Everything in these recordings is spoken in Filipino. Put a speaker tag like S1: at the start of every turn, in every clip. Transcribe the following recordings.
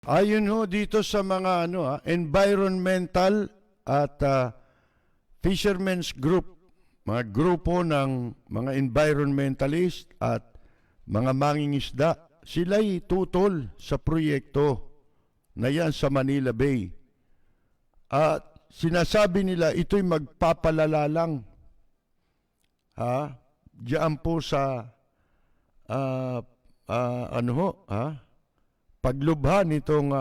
S1: Ayon ho dito sa mga environmental at fishermen's group, mga grupo ng mga environmentalist at mga mangingisda, sila'y tutol sa proyekto na yan sa Manila Bay. At sinasabi nila ito'y magpapalala lang diyan po sa paglubha nitong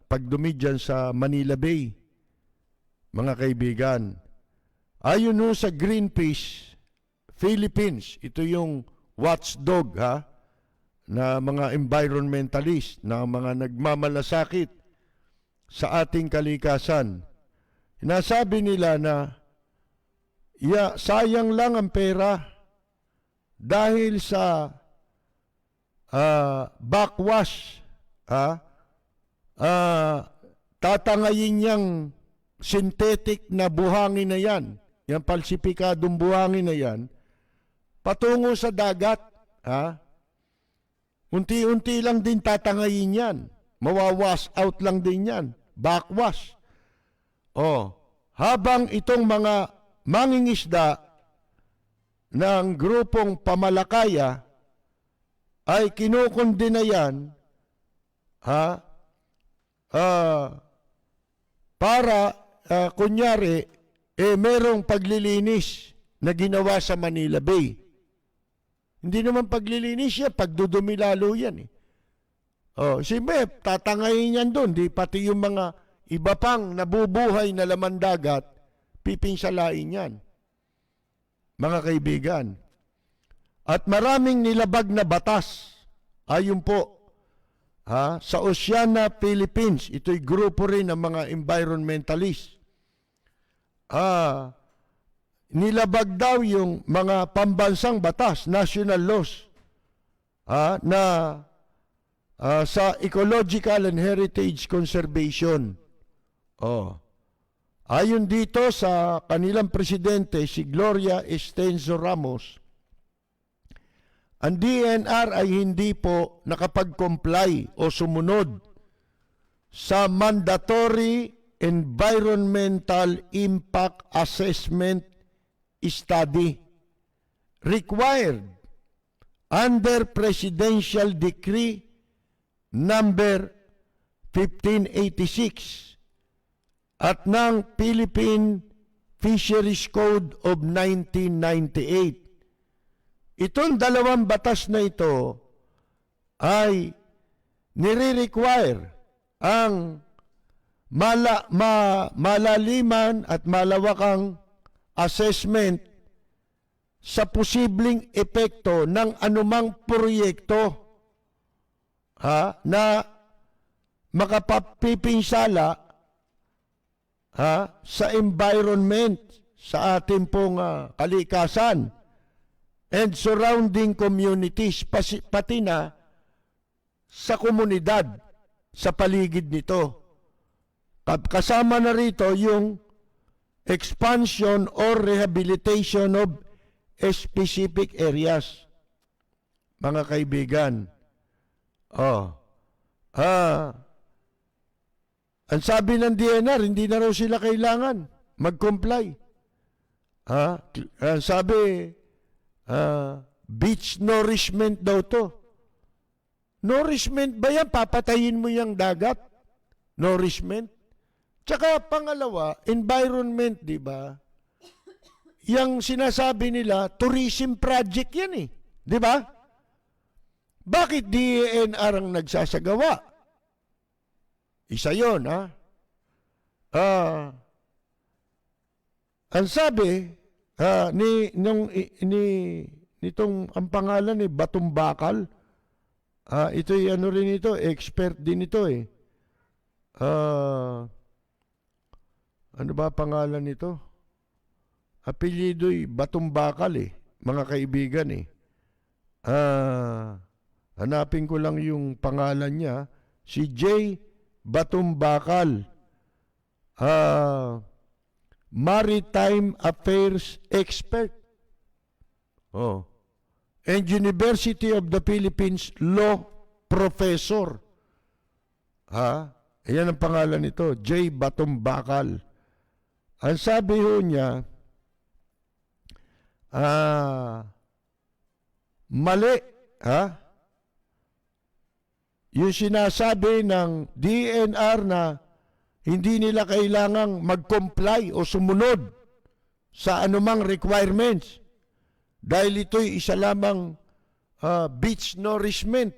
S1: pagdumi dyan sa Manila Bay, mga kaibigan. Ayon ho sa Greenpeace Philippines, ito yung watchdog na mga environmentalist, na mga nagmamalasakit sa ating kalikasan. Sinasabi nila na sayang lang ang pera dahil sa backwash, tatangayin niyang synthetic na buhangin na yan, yung falsipikadong buhangin na yan, patungo sa dagat. Unti-unti lang din tatangayin yan. Mawawash out lang din yan. Backwash. Habang itong mga mangingisda ng grupong Pamalakaya ay kinukundina yan para kunyari merong paglilinis na ginawa sa Manila Bay. Hindi naman paglilinis yan, pagdudumi lalo yan. Siyempre, tatangayin yan doon. Di pati yung mga iba pang nabubuhay na laman dagat, pipinsalain yan. Mga kaibigan. At maraming nilabag na batas. Ayon po sa Oceana Philippines, ito'y grupo rin ng mga environmentalist. Nilabag daw yung mga pambansang batas, national laws, na sa ecological and heritage conservation. Ayon dito sa kanilang presidente, si Gloria Estenso Ramos, ang DNR ay hindi po nakapag-comply o sumunod sa mandatory environmental impact assessment study required under Presidential Decree number 1586 at ng Philippine Fisheries Code of 1998. Itong dalawang batas na ito ay nire-require ang malaliman at malawakang assessment sa posibleng epekto ng anumang proyekto na makapapipinsala sa environment, sa ating pong kalikasan and surrounding communities, pati na sa komunidad sa paligid nito. Kasama na rito yung expansion or rehabilitation of specific areas. Mga kaibigan, ang sabi ng DNR, hindi na raw sila kailangan mag-comply. Sabi, beach nourishment daw to. Nourishment ba yan? Papatayin mo yung dagat? Nourishment? Tsaka pangalawa, environment, di ba? Yang sinasabi nila, tourism project yan eh. Di ba? Bakit DENR ang nagsasagawa? Isa yun, ang sabi, nitong ang pangalan ni Batumbakal, ito'y ano rin ito, expert din ito eh. Ano ba pangalan nito? Apelyido'y Batumbakal eh, mga kaibigan eh. Hanapin ko lang yung pangalan niya, si J. Batumbakal, Maritime Affairs Expert. and University of the Philippines Law Professor. Ayan ang pangalan nito, J. Batumbakal. Ang sabi ho niya, mali, yung sinasabi ng DNR na hindi nila kailangang mag-comply o sumunod sa anumang requirements dahil ito'y isa lamang beach nourishment.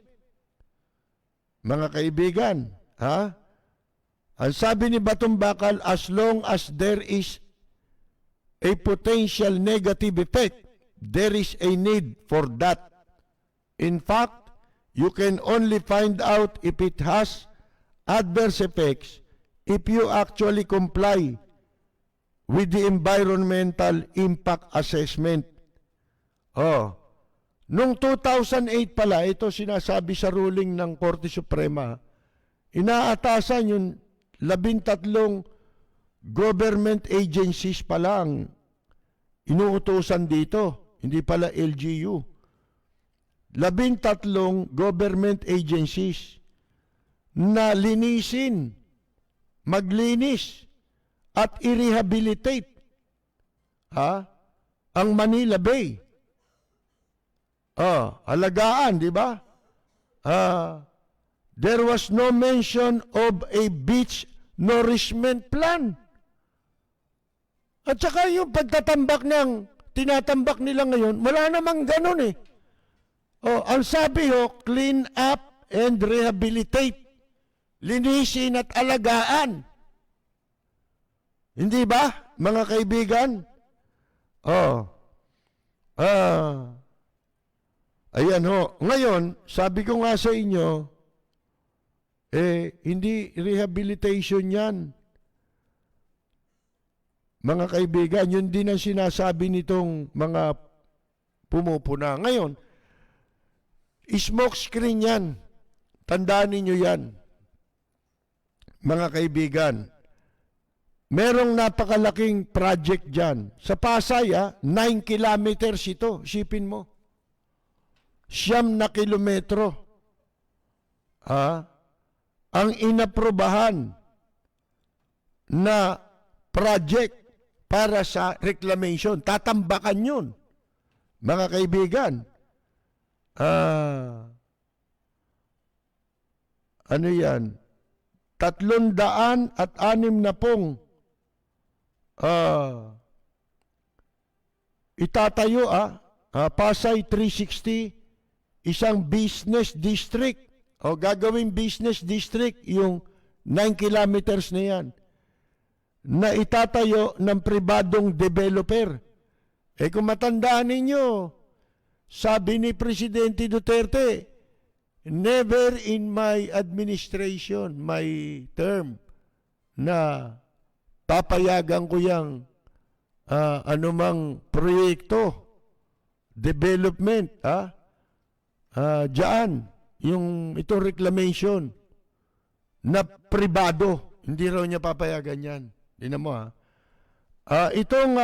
S1: Mga kaibigan, ang sabi ni Batumbakal, as long as there is a potential negative effect, there is a need for that. In fact, you can only find out if it has adverse effects if you actually comply with the environmental impact assessment. Noong 2008 pala, ito sinasabi sa ruling ng Korte Suprema, inaatasan yung 13 government agencies pala ang inuutosan dito, hindi pala LGU. 13 government agencies na linisin, maglinis, at i-rehabilitate ang Manila Bay. Alagaan, di ba? There was no mention of a beach nourishment plan. At saka yung pagtatambak tinatambak nila ngayon, wala namang ganun eh. Ang sabi clean up and rehabilitate. Linisin at alagaan. Hindi ba, mga kaibigan? Ayan ho. Ngayon, sabi ko nga sa inyo, hindi rehabilitation yan. Mga kaibigan, yun din ang sinasabi nitong mga pumupuna. Ngayon, smoke screen yan. Tandaan ninyo yan. Mga kaibigan, merong napakalaking project dyan. Sa Pasay, 9 kilometers ito. Isipin mo. 9 na kilometro. Ang inaprobahan na project para sa reclamation. Tatambakan yun. Mga kaibigan, ano yan? 360 itatayo, Pasay 360, isang business district. Gagawing business district yung 9 kilometers na yan na itatayo ng pribadong developer. Kung matandaan ninyo, sabi ni Presidente Duterte, never in my administration, my term, na papayagan ko yung anumang proyekto, development, dyan, yung itong reclamation na pribado. Hindi raw niya papayagan yan. Tingnan mo itong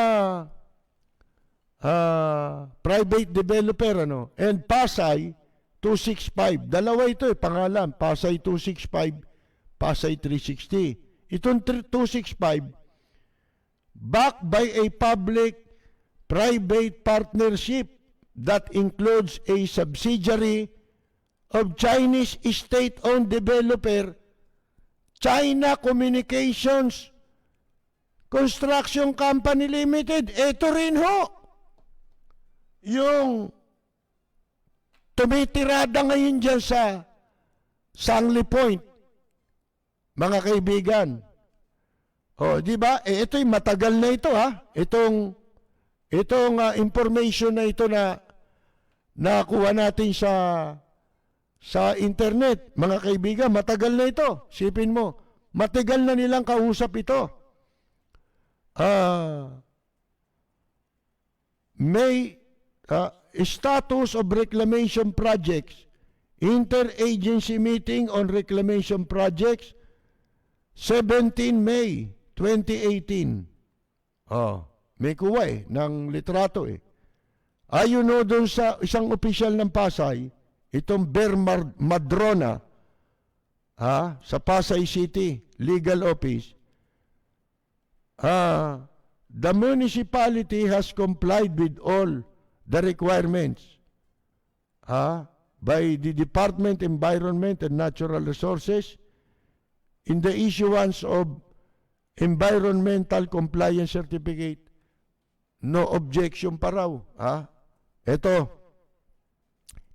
S1: private developer, and Pasay 265. Dalawa ito pangalan. Pasay 265, Pasay 360. Itong 265, backed by a public-private partnership that includes a subsidiary of Chinese state-owned developer, China Communications Construction Company Limited. Ito rin ho, yung tumitirada ngayon dyan sa Sangli Point, mga kaibigan. Di ba? Ito'y matagal na ito, Itong information na ito na nakuha natin sa internet, mga kaibigan, matagal na ito. Sipin mo, matagal na nilang kausap ito. May status of reclamation projects, interagency meeting on reclamation projects, 17 May 2018. May kuha ng litrato Ayon no doon sa isang opisyal ng Pasay, itong Madrona, sa Pasay City Legal Office, the municipality has complied with all the requirements by the Department of Environment and Natural Resources in the issuance of Environmental Compliance Certificate. No objection pa raw. Ito,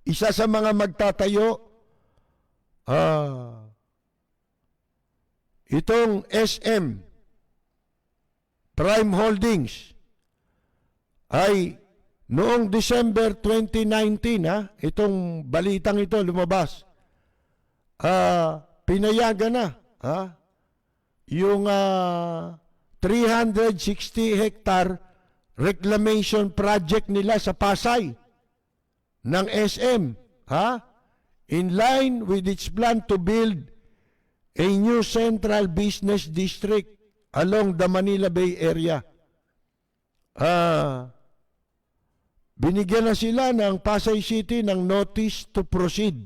S1: isa sa mga magtatayo, itong SM Prime Holdings ay noong December 2019, itong balitang ito lumabas, pinayagan na yung 360 hectare reclamation project nila sa Pasay ng SM, in line with its plan to build a new central business district along the Manila Bay area. Binigyan na sila ng Pasay City ng notice to proceed.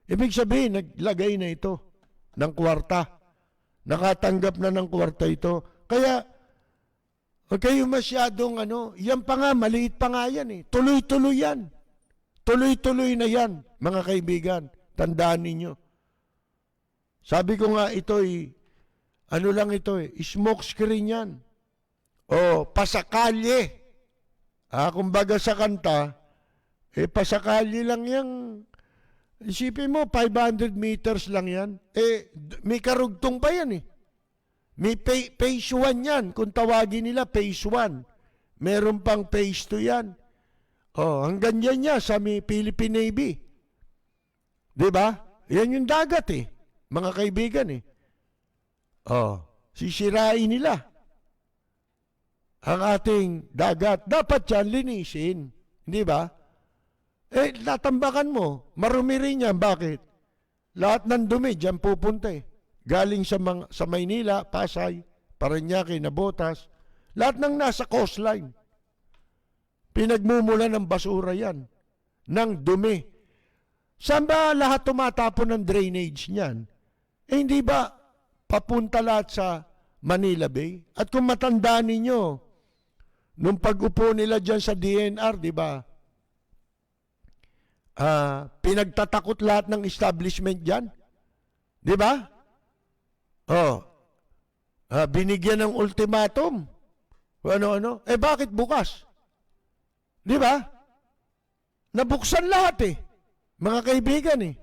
S1: Ibig sabihin, naglagay na ito ng kwarta. Nakatanggap na ng kwarta ito. Kaya, huwag kayo masyadong yan pa nga, maliit pa nga yan eh. Tuloy-tuloy yan. Tuloy-tuloy na yan, mga kaibigan. Tandaan ninyo. Sabi ko nga ito'y, lang ito eh, smoke screen yan. O pasakalye. Kumbaga sa kanta, pasakalye lang yan. Isipin mo, 500 meters lang yan. May karugtong pa yan eh. May phase 1 yan. Kung tawagin nila, phase 1. Meron pang phase 2 yan. Hanggang yan niya sa Philippine Navy. Diba? Yan yung dagat eh. Mga kaibigan eh. Sisirain nila ang ating dagat. Dapat yan linisin. Hindi ba? Natambakan mo. Marumi rin yan. Bakit? Lahat ng dumi dyan pupunta eh. Galing sa Maynila, Pasay, Parañaque, Navotas. Lahat ng nasa coastline. Pinagmumula ng basura yan. Ng dumi. Saan ba lahat tumatapon ng drainage niyan? Hindi ba papunta lahat sa Manila Bay? At kung matandaan ninyo, nung pag-upo nila dyan sa DNR, di ba? Pinagtatakot lahat ng establishment dyan. Di ba? Binigyan ng ultimatum. Ano-ano? Bakit bukas? Di ba? Nabuksan lahat eh. Mga kaibigan eh.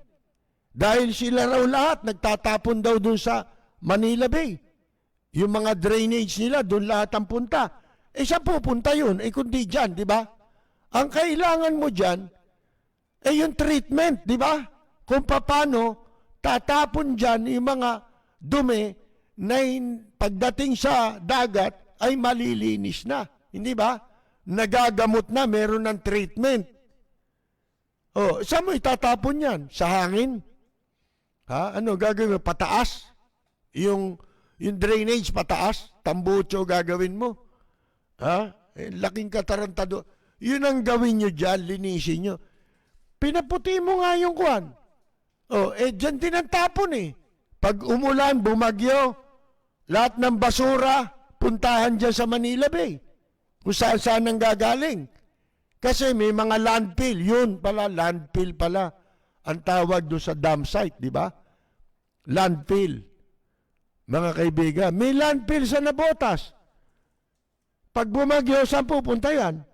S1: Dahil sila raw lahat nagtatapon daw dun sa Manila Bay. Yung mga drainage nila, dun lahat ang punta. Saan pupunta yun? Kundi dyan, di ba? Ang kailangan mo dyan, yung treatment, di ba? Kung paano tatapon dyan yung mga dumi na pagdating sa dagat ay malilinis na. Hindi ba? Nagagamot na, meron ng treatment. Saan mo itatapon yan? Sa hangin? Ano gagawin mo? Pataas? Yung drainage pataas? Tambucho gagawin mo? Laking katarantado. Yun ang gawin nyo dyan, linisin nyo. Pinaputi mo nga yung kuwan. Dyan din ang tapon eh. Pag umulan, bumagyo, lahat ng basura, puntahan dyan sa Manila Bay. Kung saan ang gagaling. Kasi may mga landfill. Yun pala, landfill pala. Ang tawag doon sa dam site, di ba? Landfill. Mga kaibigan, may landfill sa Navotas. Pag bumagyo, saan pupunta yan?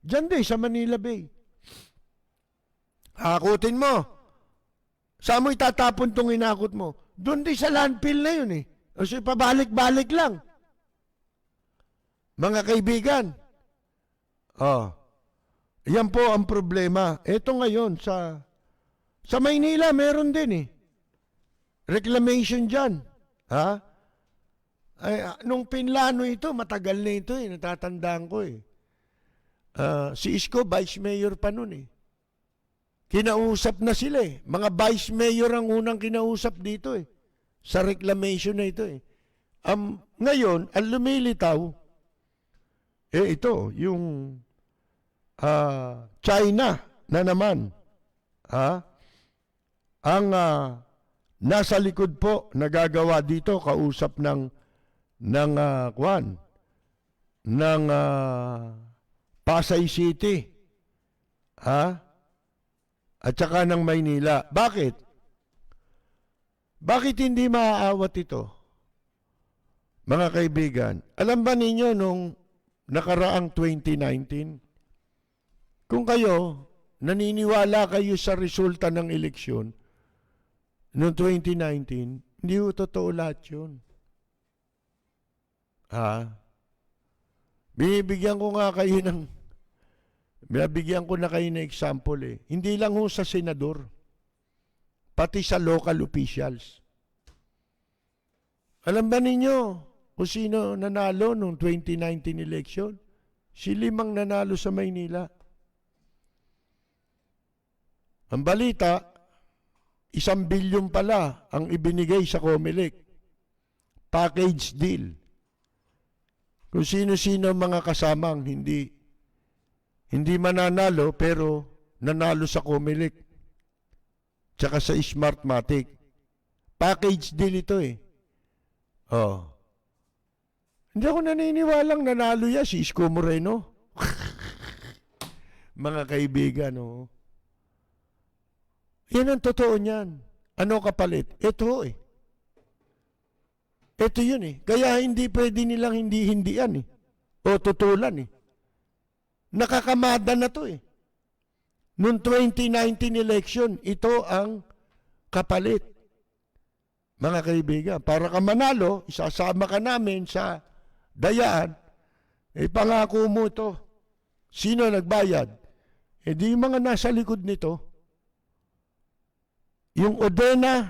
S1: Diyan din, sa Manila Bay. Hakutin mo. Saan mo itatapon itong inakot mo? Doon din sa landfill na yun eh. Kasi pabalik-balik lang. Mga kaibigan. Yan po ang problema. Ito ngayon sa Maynila meron din eh. Reclamation dyan. Nung pinlano ito, matagal na ito eh. Natatandaan ko eh. Si Isko, vice mayor pa nun eh. Kinausap na sila eh. Mga vice mayor ang unang kinausap dito eh. Sa reclamation na ito eh. Ngayon, ang lumilitaw, ito, yung China na naman, ang nasa likod po nagagawa dito kausap ng Pasay City, at saka ng Maynila. Bakit? Bakit hindi maaawat ito? Mga kaibigan, alam ba ninyo nung nakaraang 2019, kung kayo naniniwala kayo sa resulta ng eleksyon noong 2019, hindi ko totoo lahat yun. Binibigyan ko na kayo ng example eh. Hindi lang ho sa senador, pati sa local officials. Alam ba ninyo kung sino nanalo noong 2019 election? Si Lim ang nanalo sa Maynila. Ang balita, 1 bilyon pala ang ibinigay sa COMELEC. Package deal. Kung sino-sino mga kasamang hindi mananalo pero nanalo sa COMELEC. Tsaka sa Smartmatic. Package deal ito eh. Hindi ako naniniwalang nanalo yan si Isko Moreno. Mga kaibigan, yan ang totoo niyan. Ano kapalit? Ito eh. Ito yun eh. Kaya hindi pwede nilang hindi-hindian eh. O tutulan eh. Nakakamada na to eh. Noong 2019 election, ito ang kapalit. Mga kaibigan, para ka manalo, isasama ka namin sa dayaan, pangako mo ito. Sino nagbayad? Di yung mga nasa likod nito. Yung Odena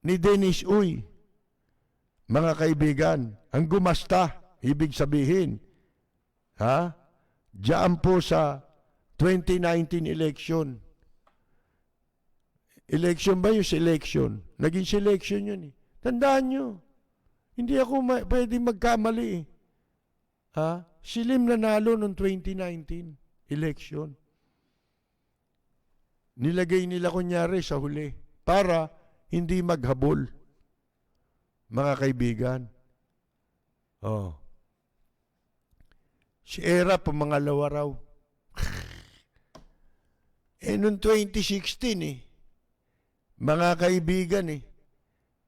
S1: ni Dennis Uy, mga kaibigan, ang gumasta, ibig sabihin, diyan po sa 2019 election. Election ba yung selection? Naging selection yun eh. Tandaan nyo, hindi ako pwede magkamali eh. Si Lim nanalo noong 2019 election. Nilagay nila kunyari sa huli para hindi maghabol. Mga kaibigan. Si Era pamangalawa raw. Noong 2016 mga kaibigan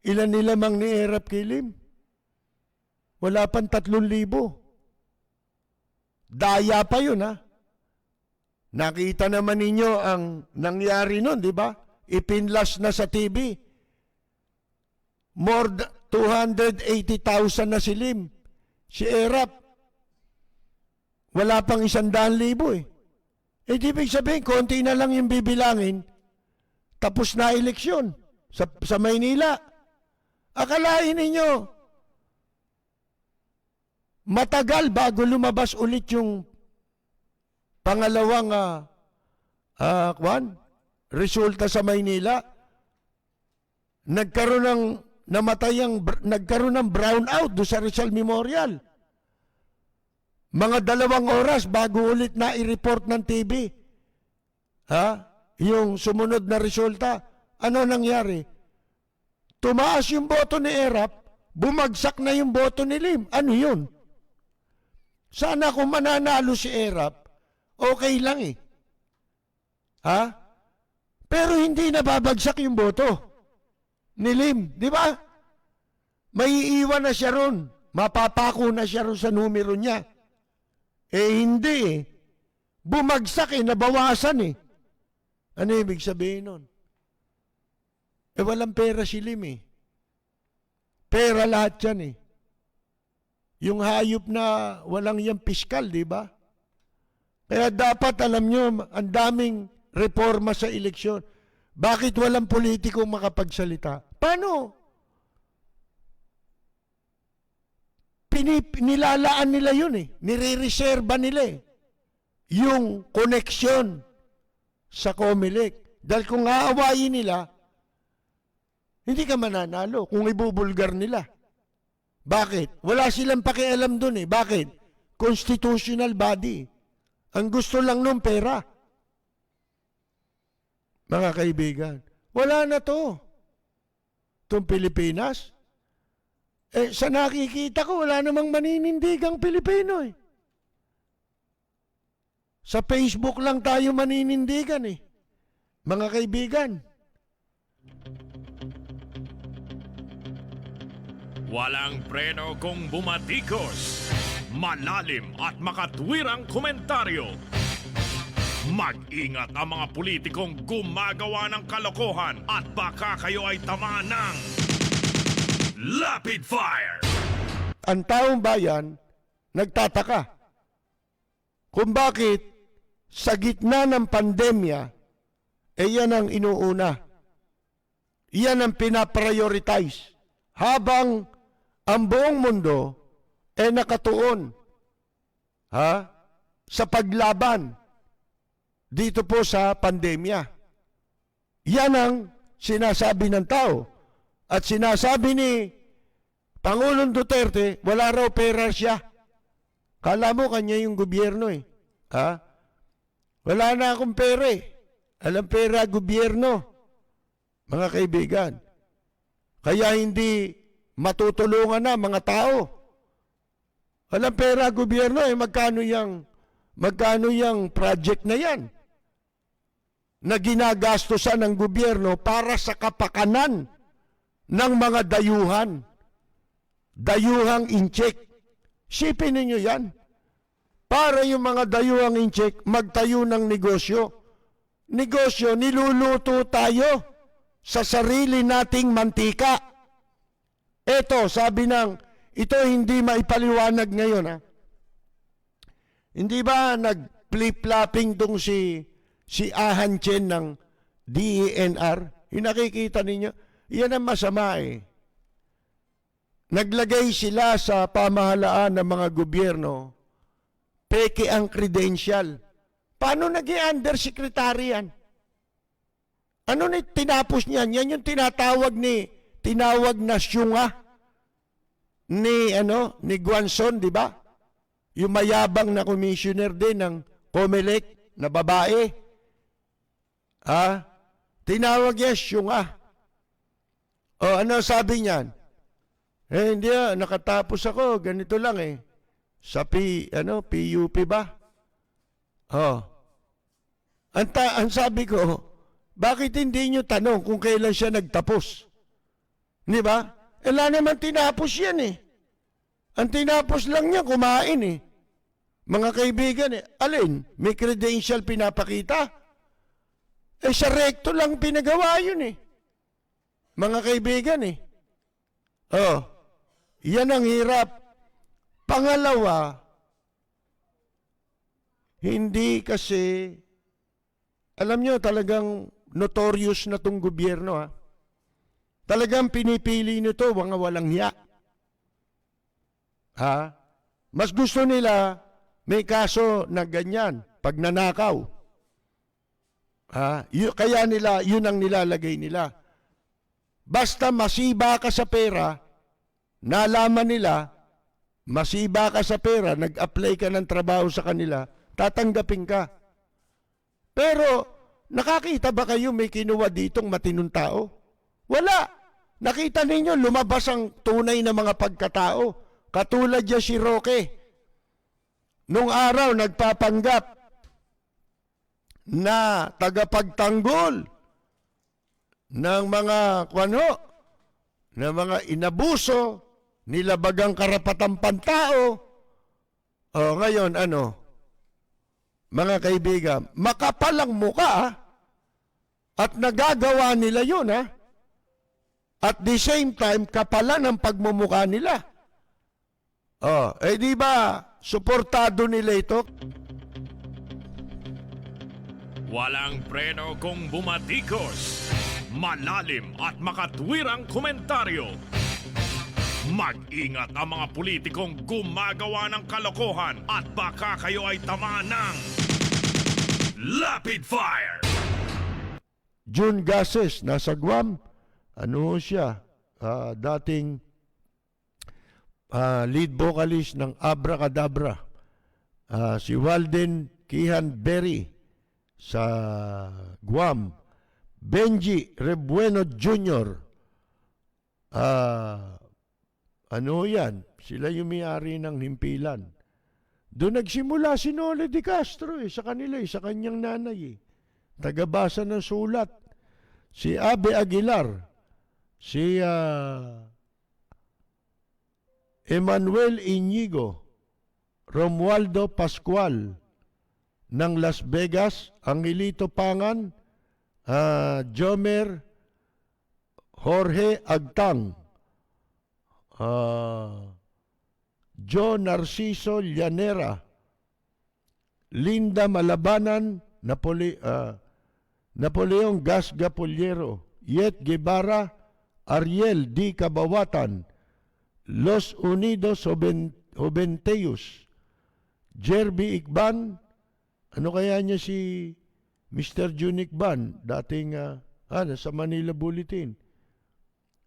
S1: ilan nilamang ni Erap kay Lim? Wala pang 3,000. Daya pa yun Nakita naman ninyo ang nangyari nun, di ba? Ipinlas na sa TV. More than 280,000 na si Lim. Si Erap, wala pang 100,000 di ibig sabihin, konti na lang yung bibilangin, tapos na eleksyon sa Maynila. Akalain ninyo, matagal bago lumabas ulit yung pangalawang resulta sa Maynila. Nagkaroon ng brownout doon sa Rizal Memorial. Mga 2 oras bago ulit na i-report ng TV. Yung sumunod na resulta. Ano nangyari? Tumaas yung boto ni Erap, bumagsak na yung boto ni Lim. Ano yun? Sana kung mananalo si Erap, okay lang Pero hindi nababagsak yung boto ni Lim. Di ba? May iiwan na siya ron. Mapapako na siya ron sa numero niya. Hindi Bumagsak nabawasan Ano ibig sabihin nun? Walang pera si Lim Pera lahat yan Yung hayop na walang yung piskal, di ba? Kaya dapat alam nyo, ang daming reforma sa eleksyon. Bakit walang politikong makapagsalita? Paano? Nilalaan nila yun Nire-reserva nila yung koneksyon sa COMELEC. Dahil kung aawayin nila, hindi ka mananalo kung ibubulgar nila. Bakit? Wala silang pakialam dun Bakit? Constitutional body Ang gusto lang nung pera. Mga kaibigan, wala na to. Itong Pilipinas. Sa nakikita ko, wala namang maninindigang Pilipino eh. Sa Facebook lang tayo maninindigan eh. Mga kaibigan.
S2: Walang preno kung bumatikos. Malalim at makatwirang komentaryo. Mag-ingat ang mga politikong gumagawa ng kalokohan at baka kayo ay tamaan ng Rapid Fire!
S1: Ang taong bayan nagtataka kung bakit sa gitna ng pandemya, yan ang inuuna. Yan ang pinaprioritize. Habang ang buong mundo nakatuon sa paglaban dito po sa pandemya. Yan ang sinasabi ng tao. At sinasabi ni Pangulong Duterte, wala raw pera siya. Kala mo kanya yung gobyerno eh. Wala na akong pera eh. Alam pera, gobyerno. Mga kaibigan. Kaya hindi matutulungan na mga tao. Alam pera, gobyerno magkano yung project na yan? Na ginagastosan ng gobyerno para sa kapakanan ng mga dayuhan. Dayuhang incheck. Sipin ninyo yan. Para yung mga dayuhang incheck magtayo ng negosyo. Negosyo, niluluto tayo sa sarili nating mantika. Eto, sabi ito hindi maipaliwanag ngayon Hindi ba nag-flip-flopping tong si Ahan Chen ng DENR? Yung nakikita ninyo, yan ang masama Naglagay sila sa pamahalaan ng mga gobyerno, peke ang credential. Paano naging undersecretary yan? Ano ni tinapos niyan? Yan yung tinawag na syunga ni Guanzon, di ba? Yung mayabang na commissioner din ng COMELEC na babae. Tinawag niya syunga. Ano sabi niyan? Hindi nakatapos ako, ganito lang Sa PUP ba? Ang sabi ko, bakit hindi nyo tanong kung kailan siya nagtapos? Di ba? Wala naman tinapos yan Ang tinapos lang niya, kumain Mga kaibigan alin? May credential pinapakita? Sa recto lang pinagawa yun Mga kaibigan yan ang hirap. Pangalawa, hindi kasi, alam nyo, talagang notorious na tong gobyerno Talagang pinipili nito mga walang hiya. Mas gusto nila may kaso na ganyan, pag nanakaw. Kaya yun ang nilalagay nila. Basta masiba ka sa pera, nalaman nila, masiba ka sa pera, nag-apply ka ng trabaho sa kanila, tatanggapin ka. Pero, nakakita ba kayo may kinuha ditong matinong tao? Wala. Nakita ninyo, lumabas ang tunay na mga pagkatao. Katulad niya si Roque. Nung araw, nagpapanggap na tagapagtanggol ng mga ng mga inabuso, nilabagang karapatang pantao. Ngayon, mga kaibigan, makapalang muka at nagagawa nila yun At the same time, kapalan ang pagmumukha nila. Di ba, suportado nila ito?
S2: Walang preno kung bumatikos. Malalim at makatwirang komentaryo. Mag-ingat ang mga politikong gumagawa ng kalokohan at baka kayo ay tamaan ng Rapid Fire!
S1: June Gases, nasa Guam. Siya? Dating lead vocalist ng Abracadabra. Si Walden Kihan Berry sa Guam, Benji Rebueno Jr. Ano yan? Sila yung may-ari ng himpilan. Doon nagsimula si Noli de Castro sa kanila, sa kanyang nanay. Tagabasa ng sulat. Si Abe Aguilar, si Emmanuel Inigo, Romualdo Pascual ng Las Vegas, Angelito Pangan, Jomer Jorge Agtang, Joe Narciso Llanera, Linda Malabanan, Napoleon Gasga Puliero, Yet Guevara, Ariel D. Cabawatan, Los Unidos Joventeus, Jerby Ikban, ano kaya niya si Mr. June Ikban, dating sa Manila Bulletin.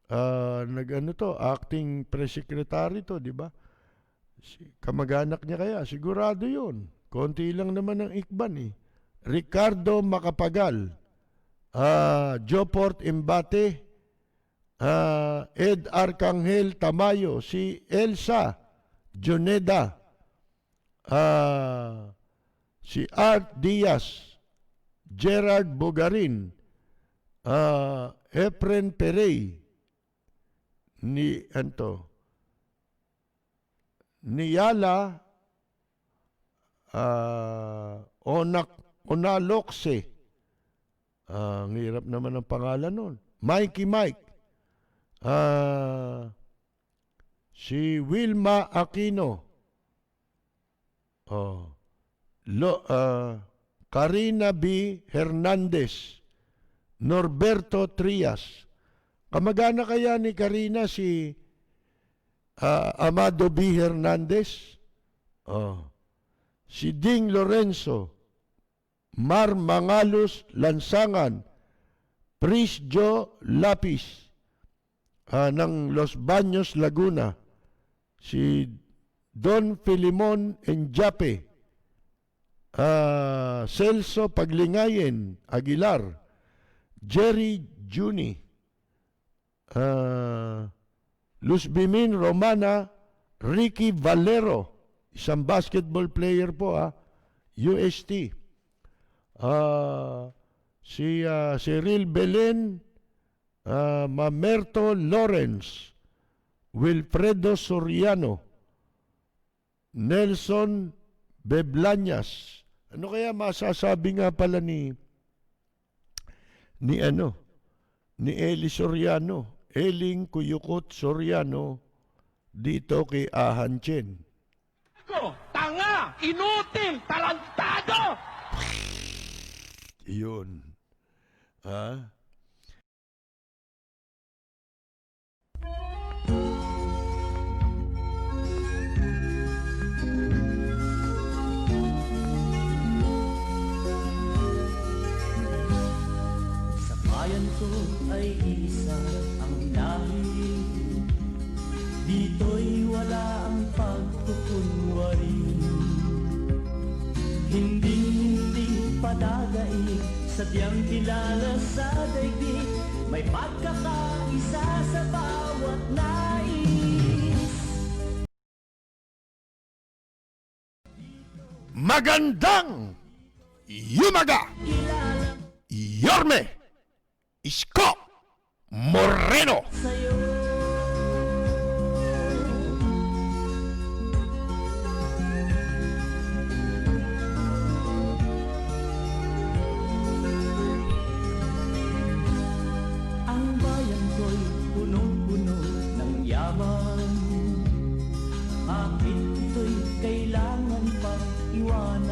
S1: Acting press secretary to, di ba? Kamag-anak niya kaya, sigurado yun. Konti lang naman ang Ikban Ricardo Macapagal, Joport Embate, Ed Arcangel Tamayo, si Elsa Joneda, si Art Diaz, Gerard Bogarin, Efren Perey, Niyala Onalokse. Ang hirap naman ang pangalan nun. Mikey Mike. Si Wilma Aquino. Karina B. Hernandez. Norberto Trias. Kamag-anak kaya ni Karina si Amado B. Hernandez? Si Ding Lorenzo, Mar Mangalos Lansangan, Pris Joe Lapis ng Los Baños, Laguna, si Don Filimon Enjape, Celso Paglingayen Aguilar, Jerry Juni, Luz Bimin Romana, Ricky Valero, isang basketball player po UST. Si Cyril Belen, Mamerto Lawrence, Wilfredo Soriano, Nelson Beblañas. Ano kaya masasabi nga pala ni Eli Soriano, Eling Kuyukot Soriano dito kay Ahan Chen?
S3: Tanga! Inutil! Talantado!
S1: Iyon.
S4: Sa bayan ko ay isa ang lahi, dito'y wala ang pagkukunwari. Hindi padagay, sadyang kilala sa daigdig, may pagkakaisa sa bawat nais.
S1: Magandang Yumaga! Yorme Isko Moreno!
S4: Sa'yo ang bayan ko'y punong-puno ng yaman, bakit ito'y kailangan pang iwanan?